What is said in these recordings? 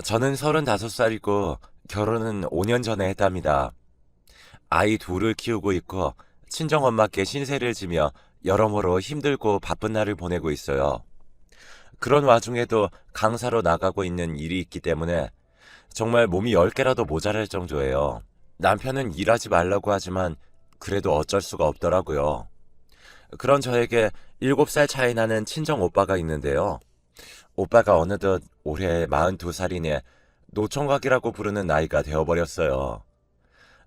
저는 35살이고 결혼은 5년 전에 했답니다. 아이 둘을 키우고 있고 친정엄마께 신세를 지며 여러모로 힘들고 바쁜 날을 보내고 있어요. 그런 와중에도 강사로 나가고 있는 일이 있기 때문에 정말 몸이 10개라도 모자랄 정도예요. 남편은 일하지 말라고 하지만 그래도 어쩔 수가 없더라고요. 그런 저에게 7살 차이 나는 친정 오빠가 있는데요. 오빠가 어느덧 올해 42살이니 노총각이라고 부르는 나이가 되어버렸어요.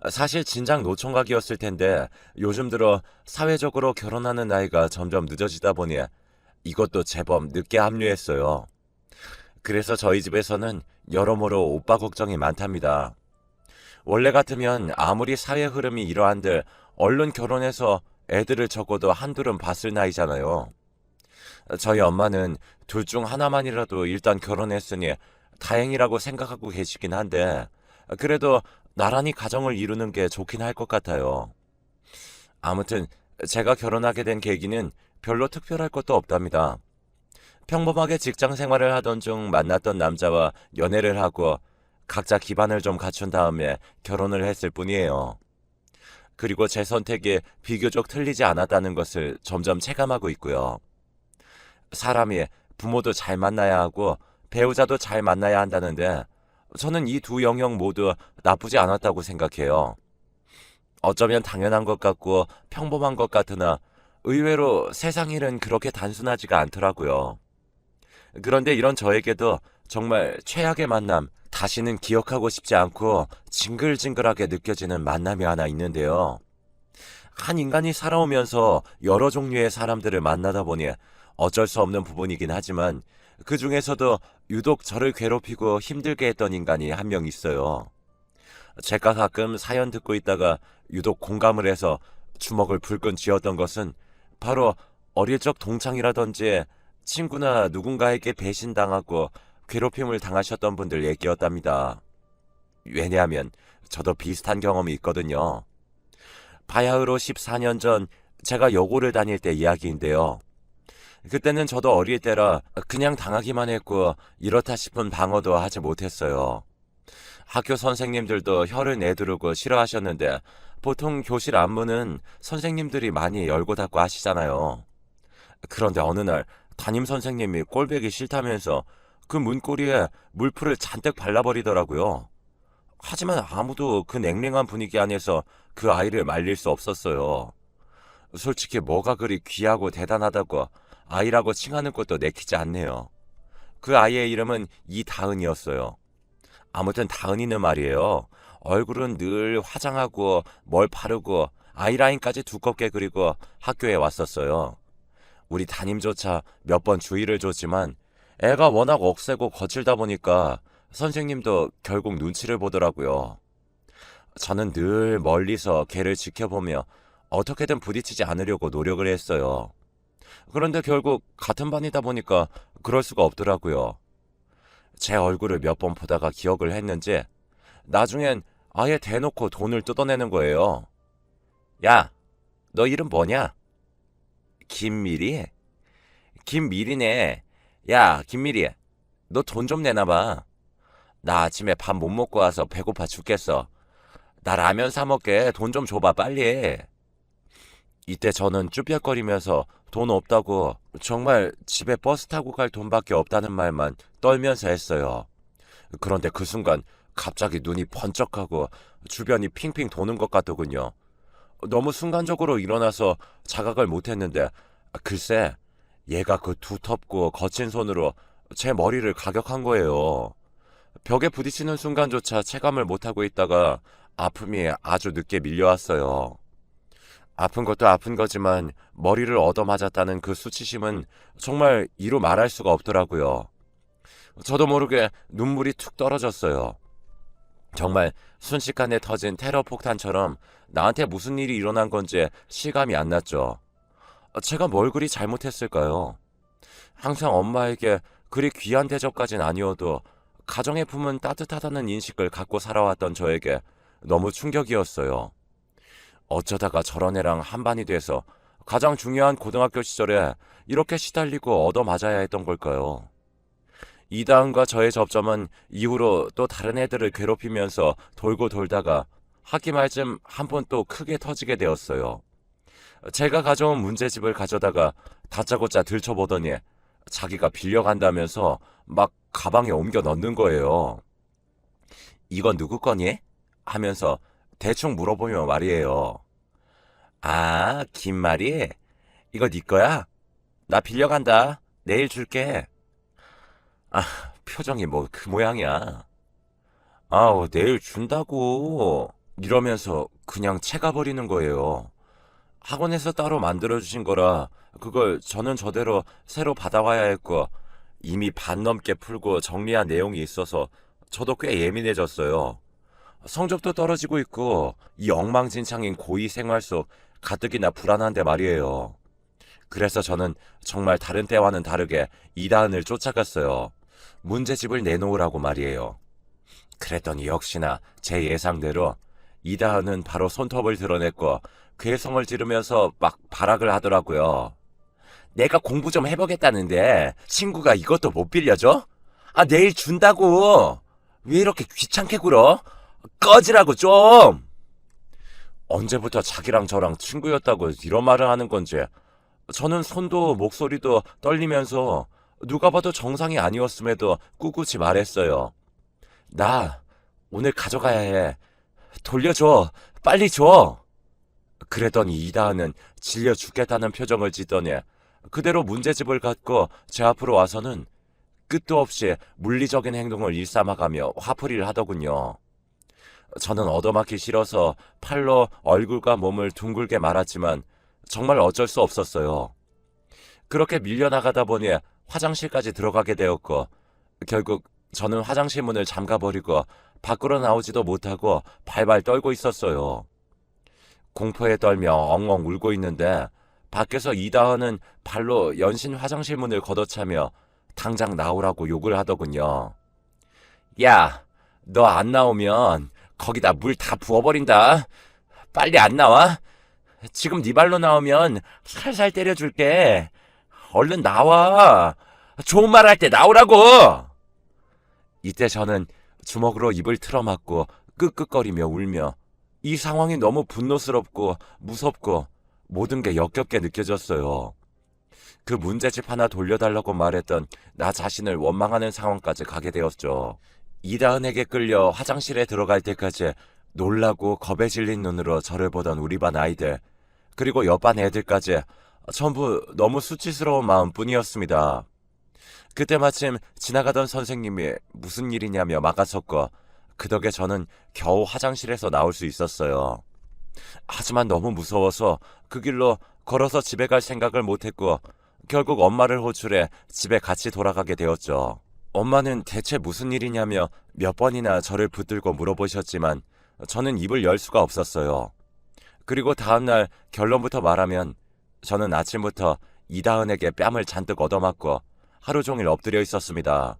사실 진작 노총각이었을 텐데 요즘 들어 사회적으로 결혼하는 나이가 점점 늦어지다 보니 이것도 제법 늦게 합류했어요. 그래서 저희 집에서는 여러모로 오빠 걱정이 많답니다. 원래 같으면 아무리 사회 흐름이 이러한들 얼른 결혼해서 애들을 적어도 한둘은 봤을 나이잖아요. 저희 엄마는 둘 중 하나만이라도 일단 결혼했으니 다행이라고 생각하고 계시긴 한데 그래도 나란히 가정을 이루는 게 좋긴 할 것 같아요. 아무튼 제가 결혼하게 된 계기는 별로 특별할 것도 없답니다. 평범하게 직장 생활을 하던 중 만났던 남자와 연애를 하고 각자 기반을 좀 갖춘 다음에 결혼을 했을 뿐이에요. 그리고 제 선택이 비교적 틀리지 않았다는 것을 점점 체감하고 있고요. 사람이 부모도 잘 만나야 하고 배우자도 잘 만나야 한다는데 저는 이 두 영역 모두 나쁘지 않았다고 생각해요. 어쩌면 당연한 것 같고 평범한 것 같으나 의외로 세상 일은 그렇게 단순하지가 않더라고요. 그런데 이런 저에게도 정말 최악의 만남, 다시는 기억하고 싶지 않고 징글징글하게 느껴지는 만남이 하나 있는데요. 한 인간이 살아오면서 여러 종류의 사람들을 만나다 보니 어쩔 수 없는 부분이긴 하지만 그 중에서도 유독 저를 괴롭히고 힘들게 했던 인간이 한 명 있어요. 제가 가끔 사연 듣고 있다가 유독 공감을 해서 주먹을 불끈 쥐었던 것은 바로 어릴 적 동창이라든지 친구나 누군가에게 배신당하고 괴롭힘을 당하셨던 분들 얘기였답니다. 왜냐하면 저도 비슷한 경험이 있거든요. 바야흐로 14년 전 제가 여고를 다닐 때 이야기인데요. 그때는 저도 어릴 때라 그냥 당하기만 했고 이렇다 싶은 방어도 하지 못했어요. 학교 선생님들도 혀를 내두르고 싫어하셨는데 보통 교실 안문은 선생님들이 많이 열고 닫고 하시잖아요. 그런데 어느 날 담임 선생님이 꼴보기 싫다면서 그 문고리에 물풀을 잔뜩 발라버리더라고요. 하지만 아무도 그 냉랭한 분위기 안에서 그 아이를 말릴 수 없었어요. 솔직히 뭐가 그리 귀하고 대단하다고 아이라고 칭하는 것도 내키지 않네요. 그 아이의 이름은 이다은이었어요. 아무튼 다은이는 말이에요. 얼굴은 늘 화장하고 뭘 바르고 아이라인까지 두껍게 그리고 학교에 왔었어요. 우리 담임조차 몇 번 주의를 줬지만 애가 워낙 억세고 거칠다 보니까 선생님도 결국 눈치를 보더라고요. 저는 늘 멀리서 걔를 지켜보며 어떻게든 부딪히지 않으려고 노력을 했어요. 그런데 결국 같은 반이다 보니까 그럴 수가 없더라고요. 제 얼굴을 몇 번 보다가 기억을 했는지 나중엔 아예 대놓고 돈을 뜯어내는 거예요. 야, 너 이름 뭐냐? 김미리? 김미리네. 야, 김미리, 너 돈 좀 내놔봐. 나 아침에 밥 못 먹고 와서 배고파 죽겠어. 나 라면 사 먹게 돈 좀 줘봐 빨리. 이때 저는 쭈뼛거리면서 돈 없다고 정말 집에 버스 타고 갈 돈밖에 없다는 말만 떨면서 했어요. 그런데 그 순간 갑자기 눈이 번쩍하고 주변이 핑핑 도는 것 같더군요. 너무 순간적으로 일어나서 자각을 못했는데 글쎄 얘가 그 두텁고 거친 손으로 제 머리를 가격한 거예요. 벽에 부딪히는 순간조차 체감을 못하고 있다가 아픔이 아주 늦게 밀려왔어요. 아픈 것도 아픈 거지만 머리를 얻어맞았다는 그 수치심은 정말 이루 말할 수가 없더라고요. 저도 모르게 눈물이 툭 떨어졌어요. 정말 순식간에 터진 테러 폭탄처럼 나한테 무슨 일이 일어난 건지 실감이 안 났죠. 제가 뭘 그리 잘못했을까요? 항상 엄마에게 그리 귀한 대접까진 아니어도 가정의 품은 따뜻하다는 인식을 갖고 살아왔던 저에게 너무 충격이었어요. 어쩌다가 저런 애랑 한반이 돼서 가장 중요한 고등학교 시절에 이렇게 시달리고 얻어맞아야 했던 걸까요? 이다은과 저의 접점은 이후로 또 다른 애들을 괴롭히면서 돌고 돌다가 학기 말쯤 한 번 또 크게 터지게 되었어요. 제가 가져온 문제집을 가져다가 다짜고짜 들춰보더니 자기가 빌려간다면서 막 가방에 옮겨 넣는 거예요. 이건 누구 거니? 하면서 대충 물어보며 말이에요. 아, 김말이? 이거 네 거야? 나 빌려간다. 내일 줄게. 아, 표정이 뭐 그 모양이야. 아우, 내일 준다고. 이러면서 그냥 채가 버리는 거예요. 학원에서 따로 만들어주신 거라 그걸 저는 저대로 새로 받아와야 했고 이미 반 넘게 풀고 정리한 내용이 있어서 저도 꽤 예민해졌어요. 성적도 떨어지고 있고 이 엉망진창인 고2 생활 속 가뜩이나 불안한데 말이에요. 그래서 저는 정말 다른 때와는 다르게 이다은을 쫓아갔어요. 문제집을 내놓으라고 말이에요. 그랬더니 역시나 제 예상대로 이다은은 바로 손톱을 드러냈고 괴성을 지르면서 막 발악을 하더라고요. 내가 공부 좀 해보겠다는데 친구가 이것도 못 빌려줘? 아, 내일 준다고. 왜 이렇게 귀찮게 굴어? 꺼지라고 좀. 언제부터 자기랑 저랑 친구였다고 이런 말을 하는 건지 저는 손도 목소리도 떨리면서 누가 봐도 정상이 아니었음에도 꿋꿋이 말했어요. 나 오늘 가져가야 해. 돌려줘. 빨리 줘. 그랬더니 이다은은 질려 죽겠다는 표정을 짓더니 그대로 문제집을 갖고 제 앞으로 와서는 끝도 없이 물리적인 행동을 일삼아가며 화풀이를 하더군요. 저는 얻어맞기 싫어서 팔로 얼굴과 몸을 둥글게 말았지만 정말 어쩔 수 없었어요. 그렇게 밀려나가다 보니 화장실까지 들어가게 되었고 결국 저는 화장실 문을 잠가버리고 밖으로 나오지도 못하고 발발 떨고 있었어요. 공포에 떨며 엉엉 울고 있는데 밖에서 이다은은 발로 연신 화장실 문을 걷어차며 당장 나오라고 욕을 하더군요. 야, 너 안 나오면 거기다 물 다 부어버린다. 빨리 안 나와? 지금 네 발로 나오면 살살 때려줄게. 얼른 나와. 좋은 말 할 때 나오라고. 이때 저는 주먹으로 입을 틀어막고 끄끄거리며 울며 이 상황이 너무 분노스럽고 무섭고 모든 게 역겹게 느껴졌어요. 그 문제집 하나 돌려달라고 말했던 나 자신을 원망하는 상황까지 가게 되었죠. 이다은에게 끌려 화장실에 들어갈 때까지 놀라고 겁에 질린 눈으로 저를 보던 우리 반 아이들 그리고 옆반 애들까지 전부 너무 수치스러운 마음뿐이었습니다. 그때 마침 지나가던 선생님이 무슨 일이냐며 막아섰고 그 덕에 저는 겨우 화장실에서 나올 수 있었어요. 하지만 너무 무서워서 그 길로 걸어서 집에 갈 생각을 못했고 결국 엄마를 호출해 집에 같이 돌아가게 되었죠. 엄마는 대체 무슨 일이냐며 몇 번이나 저를 붙들고 물어보셨지만 저는 입을 열 수가 없었어요. 그리고 다음날 결론부터 말하면 저는 아침부터 이다은에게 뺨을 잔뜩 얻어맞고 하루 종일 엎드려 있었습니다.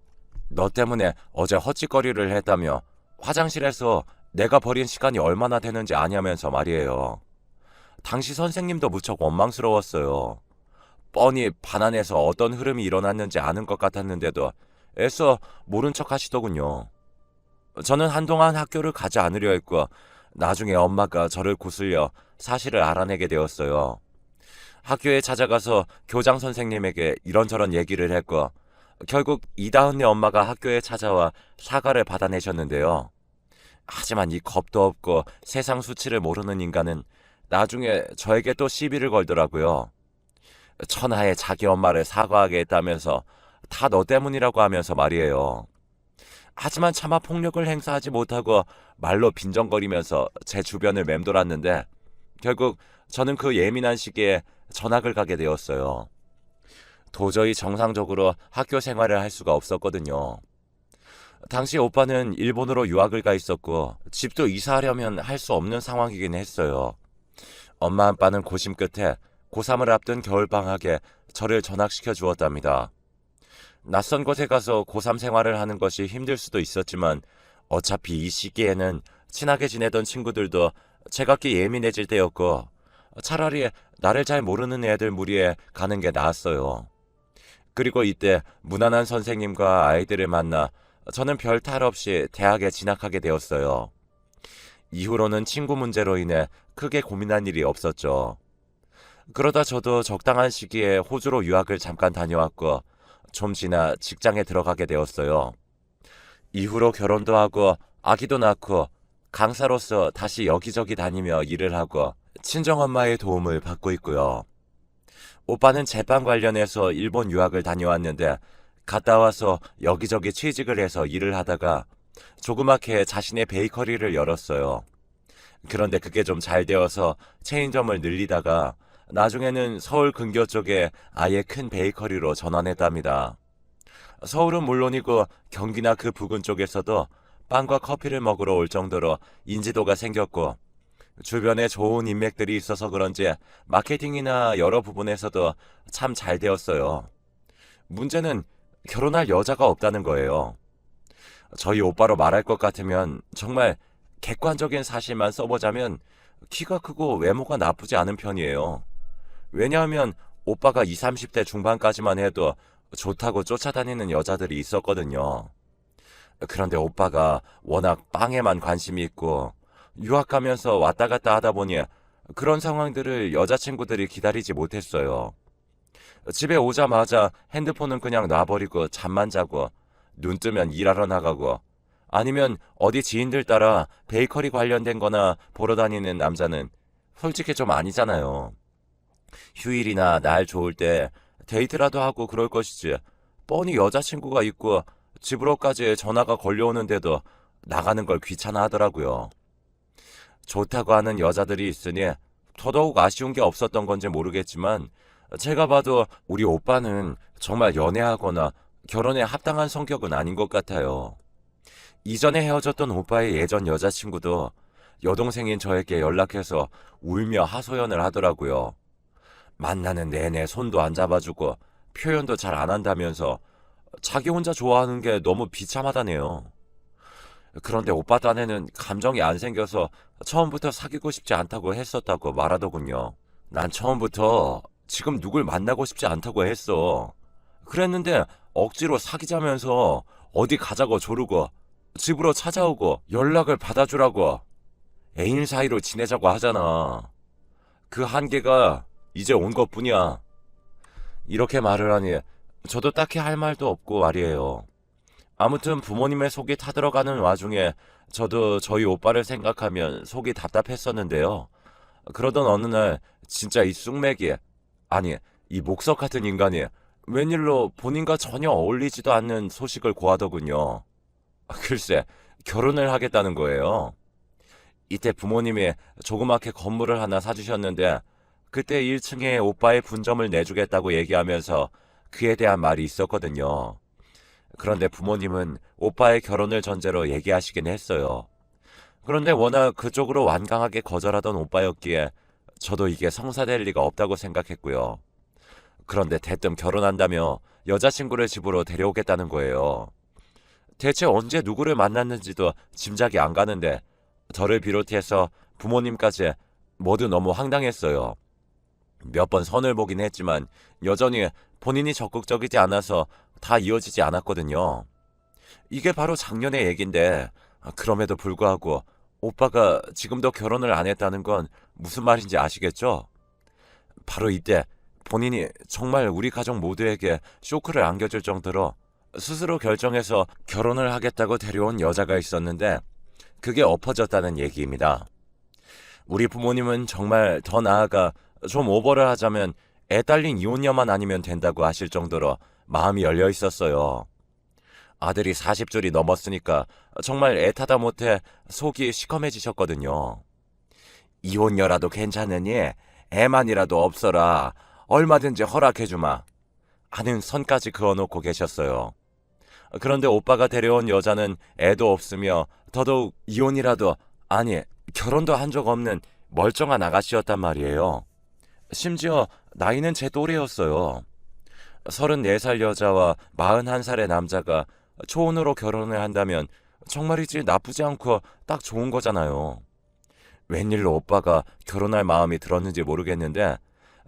너 때문에 어제 헛짓거리를 했다며 화장실에서 내가 버린 시간이 얼마나 되는지 아냐면서 말이에요. 당시 선생님도 무척 원망스러웠어요. 뻔히 반 안에서 어떤 흐름이 일어났는지 아는 것 같았는데도 애써 모른 척 하시더군요. 저는 한동안 학교를 가지 않으려 했고 나중에 엄마가 저를 구슬려 사실을 알아내게 되었어요. 학교에 찾아가서 교장 선생님에게 이런저런 얘기를 했고 결국 이다은네 엄마가 학교에 찾아와 사과를 받아내셨는데요. 하지만 이 겁도 없고 세상 수치를 모르는 인간은 나중에 저에게 또 시비를 걸더라고요. 천하에 자기 엄마를 사과하게 했다면서 다 너 때문이라고 하면서 말이에요. 하지만 차마 폭력을 행사하지 못하고 말로 빈정거리면서 제 주변을 맴돌았는데 결국 저는 그 예민한 시기에 전학을 가게 되었어요. 도저히 정상적으로 학교 생활을 할 수가 없었거든요. 당시 오빠는 일본으로 유학을 가 있었고 집도 이사하려면 할 수 없는 상황이긴 했어요. 엄마 아빠는 고심 끝에 고3을 앞둔 겨울방학에 저를 전학시켜 주었답니다. 낯선 곳에 가서 고3 생활을 하는 것이 힘들 수도 있었지만 어차피 이 시기에는 친하게 지내던 친구들도 제각기 예민해질 때였고 차라리 나를 잘 모르는 애들 무리에 가는 게 나았어요. 그리고 이때 무난한 선생님과 아이들을 만나 저는 별 탈 없이 대학에 진학하게 되었어요. 이후로는 친구 문제로 인해 크게 고민한 일이 없었죠. 그러다 저도 적당한 시기에 호주로 유학을 잠깐 다녀왔고 좀 지나 직장에 들어가게 되었어요. 이후로 결혼도 하고 아기도 낳고 강사로서 다시 여기저기 다니며 일을 하고 친정엄마의 도움을 받고 있고요. 오빠는 제빵 관련해서 일본 유학을 다녀왔는데 갔다 와서 여기저기 취직을 해서 일을 하다가 조그맣게 자신의 베이커리를 열었어요. 그런데 그게 좀 잘 되어서 체인점을 늘리다가 나중에는 서울 근교 쪽에 아예 큰 베이커리로 전환했답니다. 서울은 물론이고 경기나 그 부근 쪽에서도 빵과 커피를 먹으러 올 정도로 인지도가 생겼고 주변에 좋은 인맥들이 있어서 그런지 마케팅이나 여러 부분에서도 참 잘 되었어요. 문제는 결혼할 여자가 없다는 거예요. 저희 오빠로 말할 것 같으면 정말 객관적인 사실만 써보자면 키가 크고 외모가 나쁘지 않은 편이에요. 왜냐하면 오빠가 20, 30대 중반까지만 해도 좋다고 쫓아다니는 여자들이 있었거든요. 그런데 오빠가 워낙 빵에만 관심이 있고 유학 가면서 왔다 갔다 하다 보니 그런 상황들을 여자친구들이 기다리지 못했어요. 집에 오자마자 핸드폰은 그냥 놔버리고 잠만 자고 눈 뜨면 일하러 나가고 아니면 어디 지인들 따라 베이커리 관련된 거나 보러 다니는 남자는 솔직히 좀 아니잖아요. 휴일이나 날 좋을 때 데이트라도 하고 그럴 것이지 뻔히 여자친구가 있고 집으로까지 전화가 걸려오는데도 나가는 걸 귀찮아 하더라고요. 좋다고 하는 여자들이 있으니 더더욱 아쉬운 게 없었던 건지 모르겠지만 제가 봐도 우리 오빠는 정말 연애하거나 결혼에 합당한 성격은 아닌 것 같아요. 이전에 헤어졌던 오빠의 예전 여자친구도 여동생인 저에게 연락해서 울며 하소연을 하더라고요. 만나는 내내 손도 안 잡아주고 표현도 잘 안 한다면서 자기 혼자 좋아하는 게 너무 비참하다네요. 그런데 오빠 딴에는 감정이 안 생겨서 처음부터 사귀고 싶지 않다고 했었다고 말하더군요. 난 처음부터 지금 누굴 만나고 싶지 않다고 했어. 그랬는데 억지로 사귀자면서 어디 가자고 조르고 집으로 찾아오고 연락을 받아주라고 애인 사이로 지내자고 하잖아. 그 한계가 이제 온 것뿐이야. 이렇게 말을 하니 저도 딱히 할 말도 없고 말이에요. 아무튼 부모님의 속이 타들어가는 와중에 저도 저희 오빠를 생각하면 속이 답답했었는데요. 그러던 어느 날 진짜 이 쑥맥이 아니 이 목석 같은 인간이 웬일로 본인과 전혀 어울리지도 않는 소식을 고하더군요. 글쎄 결혼을 하겠다는 거예요. 이때 부모님이 조그맣게 건물을 하나 사주셨는데 그때 1층에 오빠의 분점을 내주겠다고 얘기하면서 그에 대한 말이 있었거든요. 그런데 부모님은 오빠의 결혼을 전제로 얘기하시긴 했어요. 그런데 워낙 그쪽으로 완강하게 거절하던 오빠였기에 저도 이게 성사될 리가 없다고 생각했고요. 그런데 대뜸 결혼한다며 여자친구를 집으로 데려오겠다는 거예요. 대체 언제 누구를 만났는지도 짐작이 안 가는데 저를 비롯해서 부모님까지 모두 너무 황당했어요. 몇 번 선을 보긴 했지만 여전히 본인이 적극적이지 않아서 다 이어지지 않았거든요. 이게 바로 작년의 얘긴데 그럼에도 불구하고 오빠가 지금도 결혼을 안 했다는 건 무슨 말인지 아시겠죠? 바로 이때 본인이 정말 우리 가족 모두에게 쇼크를 안겨줄 정도로 스스로 결정해서 결혼을 하겠다고 데려온 여자가 있었는데 그게 엎어졌다는 얘기입니다. 우리 부모님은 정말 더 나아가 좀 오버를 하자면 애 딸린 이혼녀만 아니면 된다고 하실 정도로 마음이 열려 있었어요. 아들이 40줄이 넘었으니까 정말 애타다 못해 속이 시커매지셨거든요. 이혼녀라도 괜찮으니 애만이라도 없어라. 얼마든지 허락해주마. 하는 선까지 그어놓고 계셨어요. 그런데 오빠가 데려온 여자는 애도 없으며 더더욱 이혼이라도 아니 결혼도 한 적 없는 멀쩡한 아가씨였단 말이에요. 심지어 나이는 제 또래였어요. 34살 여자와 41살의 남자가 초혼으로 결혼을 한다면 정말이지 나쁘지 않고 딱 좋은 거잖아요. 웬일로 오빠가 결혼할 마음이 들었는지 모르겠는데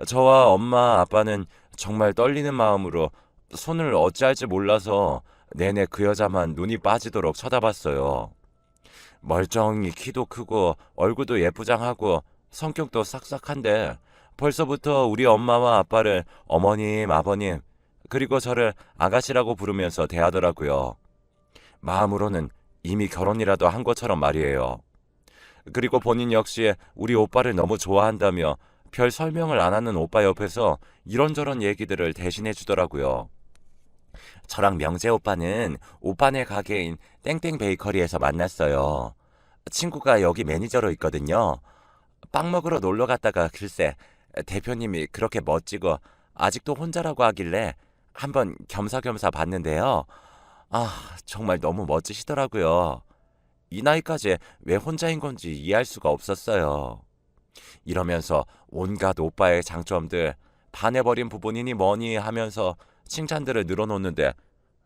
저와 엄마 아빠는 정말 떨리는 마음으로 손을 어찌할지 몰라서 내내 그 여자만 눈이 빠지도록 쳐다봤어요. 멀쩡히 키도 크고 얼굴도 예쁘장하고 성격도 싹싹한데 벌써부터 우리 엄마와 아빠를 어머님, 아버님, 그리고 저를 아가씨라고 부르면서 대하더라고요. 마음으로는 이미 결혼이라도 한 것처럼 말이에요. 그리고 본인 역시 우리 오빠를 너무 좋아한다며 별 설명을 안 하는 오빠 옆에서 이런저런 얘기들을 대신해 주더라고요. 저랑 명재 오빠는 오빠네 가게인 땡땡 베이커리에서 만났어요. 친구가 여기 매니저로 있거든요. 빵 먹으러 놀러 갔다가 글쎄 대표님이 그렇게 멋지고 아직도 혼자라고 하길래 한번 겸사겸사 봤는데요. 정말 너무 멋지시더라고요. 이 나이까지 왜 혼자인 건지 이해할 수가 없었어요. 이러면서 온갖 오빠의 장점들, 반해버린 부분이니 뭐니 하면서 칭찬들을 늘어놓는데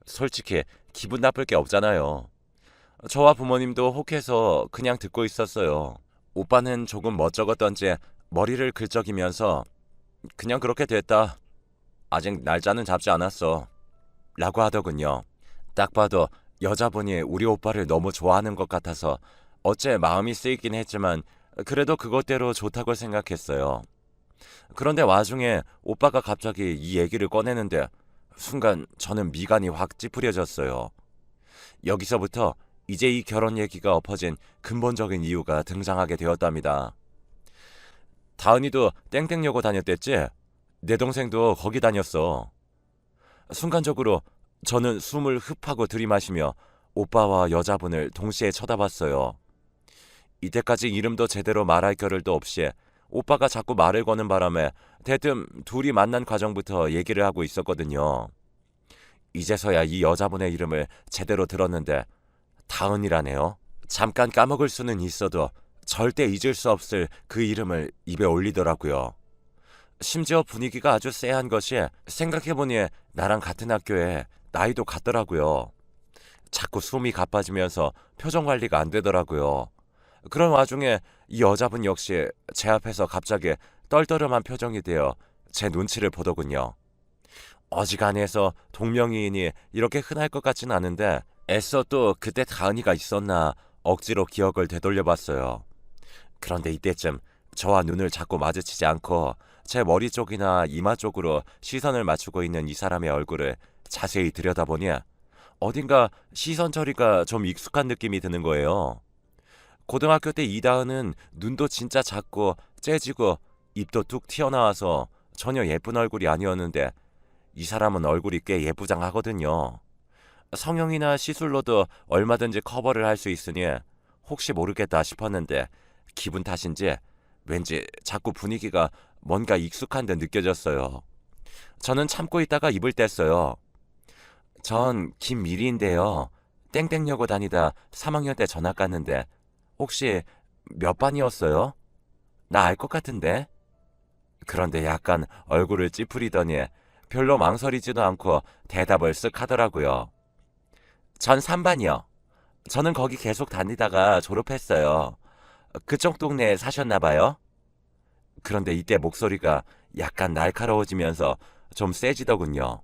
솔직히 기분 나쁠 게 없잖아요. 저와 부모님도 혹해서 그냥 듣고 있었어요. 오빠는 조금 멋쩍었던지 머리를 긁적이면서 그냥 그렇게 됐다. 아직 날짜는 잡지 않았어. 라고 하더군요. 딱 봐도 여자분이 우리 오빠를 너무 좋아하는 것 같아서 어째 마음이 쓰이긴 했지만 그래도 그것대로 좋다고 생각했어요. 그런데 와중에 오빠가 갑자기 이 얘기를 꺼내는데 순간 저는 미간이 확 찌푸려졌어요. 여기서부터 이제 이 결혼 얘기가 엎어진 근본적인 이유가 등장하게 되었답니다. 다은이도 땡땡여고 다녔댔지? 내 동생도 거기 다녔어. 순간적으로 저는 숨을 흡하고 들이마시며 오빠와 여자분을 동시에 쳐다봤어요. 이때까지 이름도 제대로 말할 겨를도 없이 오빠가 자꾸 말을 거는 바람에 대뜸 둘이 만난 과정부터 얘기를 하고 있었거든요. 이제서야 이 여자분의 이름을 제대로 들었는데 다은이라네요. 잠깐 까먹을 수는 있어도 절대 잊을 수 없을 그 이름을 입에 올리더라고요. 심지어 분위기가 아주 쎄한 것이 생각해보니 나랑 같은 학교에 나이도 같더라고요. 자꾸 숨이 가빠지면서 표정 관리가 안 되더라고요. 그런 와중에 이 여자분 역시 제 앞에서 갑자기 떨떠름한 표정이 되어 제 눈치를 보더군요. 어지간해서 동명이인이 이렇게 흔할 것 같진 않은데 애써 또 그때 다은이가 있었나 억지로 기억을 되돌려봤어요. 그런데 이때쯤 저와 눈을 자꾸 마주치지 않고 제 머리 쪽이나 이마 쪽으로 시선을 맞추고 있는 이 사람의 얼굴을 자세히 들여다보니 어딘가 시선 처리가 좀 익숙한 느낌이 드는 거예요. 고등학교 때 이다은은 눈도 진짜 작고 째지고 입도 뚝 튀어나와서 전혀 예쁜 얼굴이 아니었는데 이 사람은 얼굴이 꽤 예쁘장하거든요. 성형이나 시술로도 얼마든지 커버를 할 수 있으니 혹시 모르겠다 싶었는데 기분 탓인지 왠지 자꾸 분위기가 뭔가 익숙한 듯 느껴졌어요. 저는 참고 있다가 입을 뗐어요. 전 김미리인데요. 땡땡여고 다니다 3학년 때 전학 갔는데 혹시 몇 반이었어요? 나 알 것 같은데? 그런데 약간 얼굴을 찌푸리더니 별로 망설이지도 않고 대답을 쓱 하더라고요. 전 3반이요. 저는 거기 계속 다니다가 졸업했어요. 그쪽 동네에 사셨나 봐요? 그런데 이때 목소리가 약간 날카로워지면서 좀 세지더군요.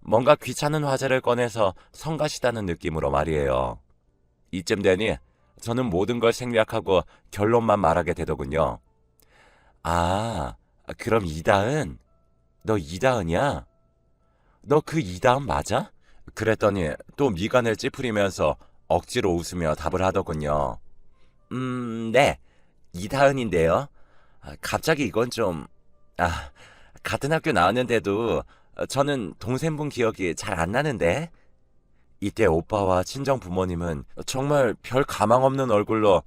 뭔가 귀찮은 화제를 꺼내서 성가시다는 느낌으로 말이에요. 이쯤 되니 저는 모든 걸 생략하고 결론만 말하게 되더군요. 아, 그럼 이다은? 너 이다은이야? 너 그 이다은 맞아? 그랬더니 또 미간을 찌푸리면서 억지로 웃으며 답을 하더군요. 네. 이다은인데요. 갑자기 이건 좀... 아, 같은 학교 나왔는데도 저는 동생분 기억이 잘 안 나는데? 이때 오빠와 친정 부모님은 정말 별 가망 없는 얼굴로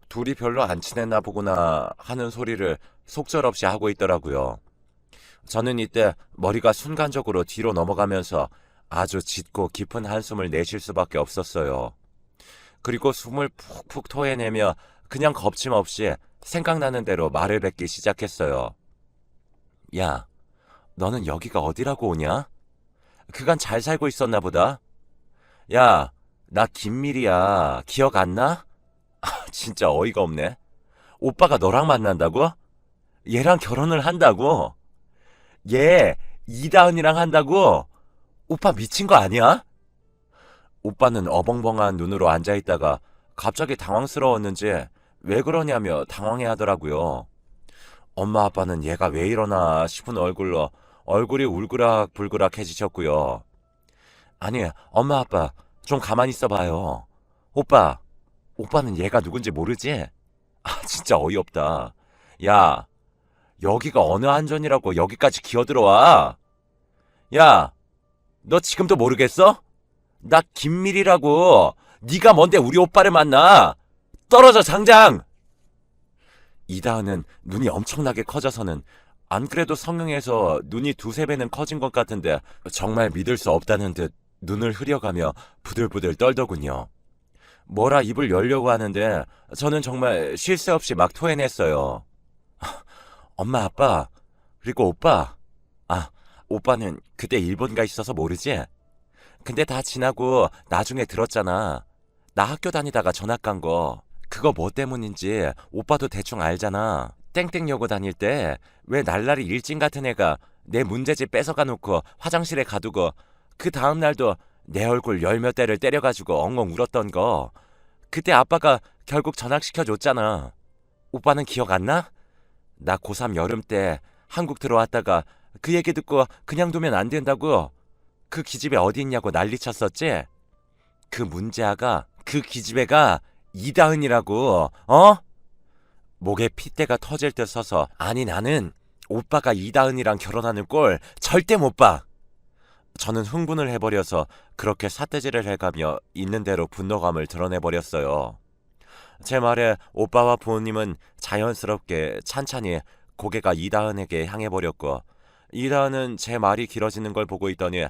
둘이 별로 안 친했나 보구나 하는 소리를 속절없이 하고 있더라고요. 저는 이때 머리가 순간적으로 뒤로 넘어가면서 아주 짙고 깊은 한숨을 내쉴 수밖에 없었어요. 그리고 숨을 푹푹 토해내며 그냥 겁침없이 생각나는 대로 말을 뱉기 시작했어요. 야, 너는 여기가 어디라고 오냐? 그간 잘 살고 있었나 보다. 야, 나 김밀이야. 기억 안 나? 진짜 어이가 없네. 오빠가 너랑 만난다고? 얘랑 결혼을 한다고? 얘 이다은이랑 한다고? 오빠 미친 거 아니야? 오빠는 어벙벙한 눈으로 앉아있다가 갑자기 당황스러웠는지 왜 그러냐며 당황해하더라고요. 엄마 아빠는 얘가 왜 이러나 싶은 얼굴로 얼굴이 울그락불그락해지셨고요. 아니, 엄마 아빠 좀 가만히 있어봐요. 오빠는 얘가 누군지 모르지? 아, 진짜 어이없다. 야, 여기가 어느 안전이라고 여기까지 기어들어와? 야, 너 지금도 모르겠어? 나 김밀이라고. 네가 뭔데 우리 오빠를 만나? 떨어져 당장! 이다은은 눈이 엄청나게 커져서는 안 그래도 성형해서 눈이 두세 배는 커진 것 같은데 정말 믿을 수 없다는 듯 눈을 흐려가며 부들부들 떨더군요. 뭐라 입을 열려고 하는데 저는 정말 쉴 새 없이 막 토해냈어요. 엄마 아빠 그리고 오빠. 아, 오빠는 그때 일본 가 있어서 모르지? 근데 다 지나고 나중에 들었잖아. 나 학교 다니다가 전학 간 거. 그거 뭐 때문인지 오빠도 대충 알잖아. 땡땡여고 다닐 때 왜 날라리 일진 같은 애가 내 문제집 뺏어가 놓고 화장실에 가두고 그 다음날도 내 얼굴 열 몇 대를 때려가지고 엉엉 울었던 거. 그때 아빠가 결국 전학시켜줬잖아. 오빠는 기억 안 나? 나 고3 여름 때 한국 들어왔다가 그 얘기 듣고 그냥 두면 안 된다고 그 기집애 어디 있냐고 난리 쳤었지? 그 문제아가 그 기집애가 이다은이라고. 어? 목에 핏대가 터질 듯 서서 아니 나는 오빠가 이다은이랑 결혼하는 꼴 절대 못 봐. 저는 흥분을 해버려서 그렇게 삿대질을 해가며 있는 대로 분노감을 드러내버렸어요. 제 말에 오빠와 부모님은 자연스럽게 찬찬히 고개가 이다은에게 향해버렸고 이다은은 제 말이 길어지는 걸 보고 있더니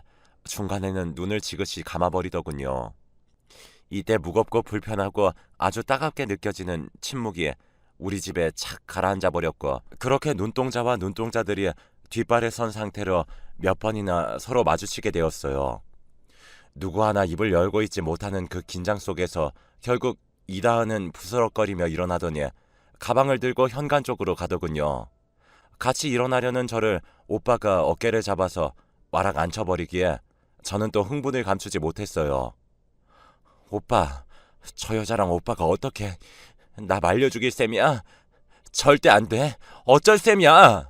중간에는 눈을 지그시 감아버리더군요. 이때 무겁고 불편하고 아주 따갑게 느껴지는 침묵이 우리 집에 착 가라앉아 버렸고 그렇게 눈동자와 눈동자들이 뒷발에 선 상태로 몇 번이나 서로 마주치게 되었어요. 누구 하나 입을 열고 있지 못하는 그 긴장 속에서 결국 이다은은 부스럭거리며 일어나더니 가방을 들고 현관 쪽으로 가더군요. 같이 일어나려는 저를 오빠가 어깨를 잡아서 와락 앉혀버리기에 저는 또 흥분을 감추지 못했어요. 오빠, 저 여자랑 오빠가 어떻게 나 말려죽일 셈이야? 절대 안 돼. 어쩔 셈이야.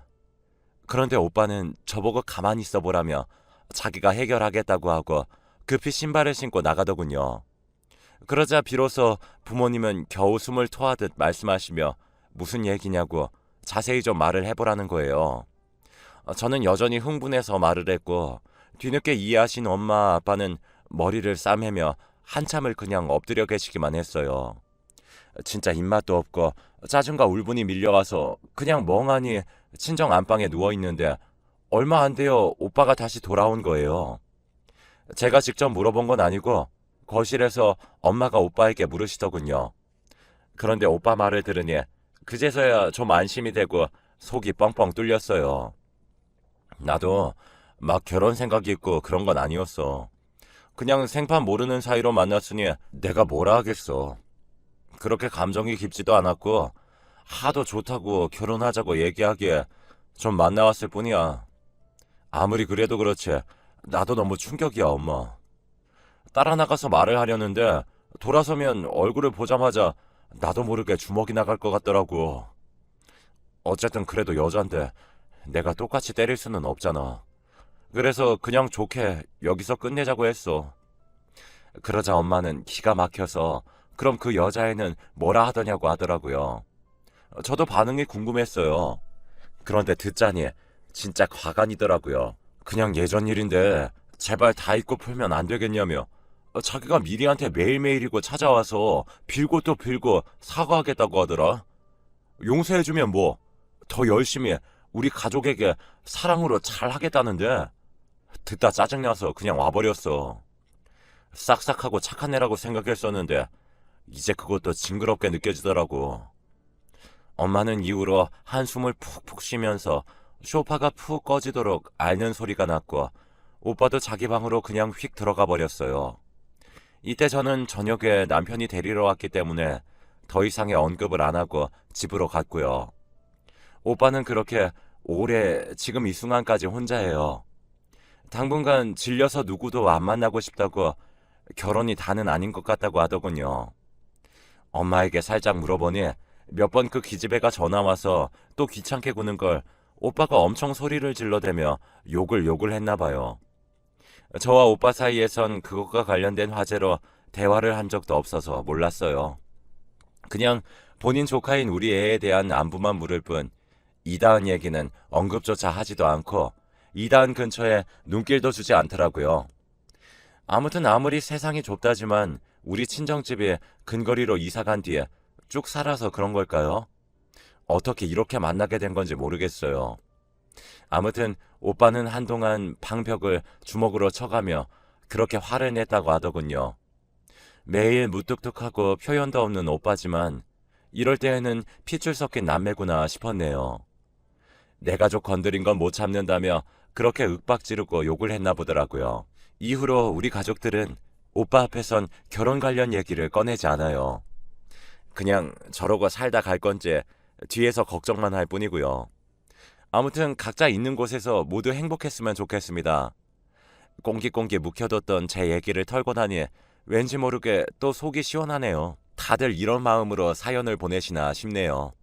그런데 오빠는 저보고 가만히 있어보라며 자기가 해결하겠다고 하고 급히 신발을 신고 나가더군요. 그러자 비로소 부모님은 겨우 숨을 토하듯 말씀하시며 무슨 얘기냐고 자세히 좀 말을 해보라는 거예요. 저는 여전히 흥분해서 말을 했고 뒤늦게 이해하신 엄마 아빠는 머리를 싸매며 한참을 그냥 엎드려 계시기만 했어요. 진짜 입맛도 없고 짜증과 울분이 밀려와서 그냥 멍하니 친정 안방에 누워있는데 얼마 안 돼요 오빠가 다시 돌아온 거예요. 제가 직접 물어본 건 아니고 거실에서 엄마가 오빠에게 물으시더군요. 그런데 오빠 말을 들으니 그제서야 좀 안심이 되고 속이 뻥뻥 뚫렸어요. 나도 막 결혼 생각이 있고 그런 건 아니었어. 그냥 생판 모르는 사이로 만났으니 내가 뭐라 하겠어. 그렇게 감정이 깊지도 않았고 하도 좋다고 결혼하자고 얘기하기에 좀 만나왔을 뿐이야. 아무리 그래도 그렇지 나도 너무 충격이야 엄마. 따라 나가서 말을 하려는데 돌아서면 얼굴을 보자마자 나도 모르게 주먹이 나갈 것 같더라고. 어쨌든 그래도 여잔데 내가 똑같이 때릴 수는 없잖아. 그래서 그냥 좋게 여기서 끝내자고 했어. 그러자 엄마는 기가 막혀서 그럼 그 여자애는 뭐라 하더냐고 하더라고요. 저도 반응이 궁금했어요. 그런데 듣자니 진짜 과간이더라고요. 그냥 예전 일인데 제발 다 잊고 풀면 안 되겠냐며 자기가 미리한테 매일매일이고 찾아와서 빌고 또 빌고 사과하겠다고 하더라. 용서해주면 뭐 더 열심히 우리 가족에게 사랑으로 잘하겠다는데 듣다 짜증나서 그냥 와버렸어. 싹싹하고 착한 애라고 생각했었는데 이제 그것도 징그럽게 느껴지더라고. 엄마는 이후로 한숨을 푹푹 쉬면서 소파가 푹 꺼지도록 앓는 소리가 났고 오빠도 자기 방으로 그냥 휙 들어가 버렸어요. 이때 저는 저녁에 남편이 데리러 왔기 때문에 더 이상의 언급을 안 하고 집으로 갔고요. 오빠는 그렇게 오래 지금 이 순간까지 혼자예요. 당분간 질려서 누구도 안 만나고 싶다고 결혼이 다는 아닌 것 같다고 하더군요. 엄마에게 살짝 물어보니 몇 번 그 기집애가 전화 와서 또 귀찮게 구는 걸 오빠가 엄청 소리를 질러대며 욕을 했나 봐요. 저와 오빠 사이에선 그것과 관련된 화제로 대화를 한 적도 없어서 몰랐어요. 그냥 본인 조카인 우리 애에 대한 안부만 물을 뿐 이다은 얘기는 언급조차 하지도 않고 이다은 근처에 눈길도 주지 않더라고요. 아무튼 아무리 세상이 좁다지만 우리 친정집이 근거리로 이사 간 뒤에 쭉 살아서 그런 걸까요? 어떻게 이렇게 만나게 된 건지 모르겠어요. 아무튼 오빠는 한동안 방벽을 주먹으로 쳐가며 그렇게 화를 냈다고 하더군요. 매일 무뚝뚝하고 표현도 없는 오빠지만 이럴 때에는 핏줄 섞인 남매구나 싶었네요. 내 가족 건드린 건 못 참는다며 그렇게 윽박 지르고 욕을 했나 보더라고요. 이후로 우리 가족들은 오빠 앞에선 결혼 관련 얘기를 꺼내지 않아요. 그냥 저러고 살다 갈 건지 뒤에서 걱정만 할 뿐이고요. 아무튼 각자 있는 곳에서 모두 행복했으면 좋겠습니다. 꽁기꽁기 묵혀뒀던 제 얘기를 털고 나니 왠지 모르게 또 속이 시원하네요. 다들 이런 마음으로 사연을 보내시나 싶네요.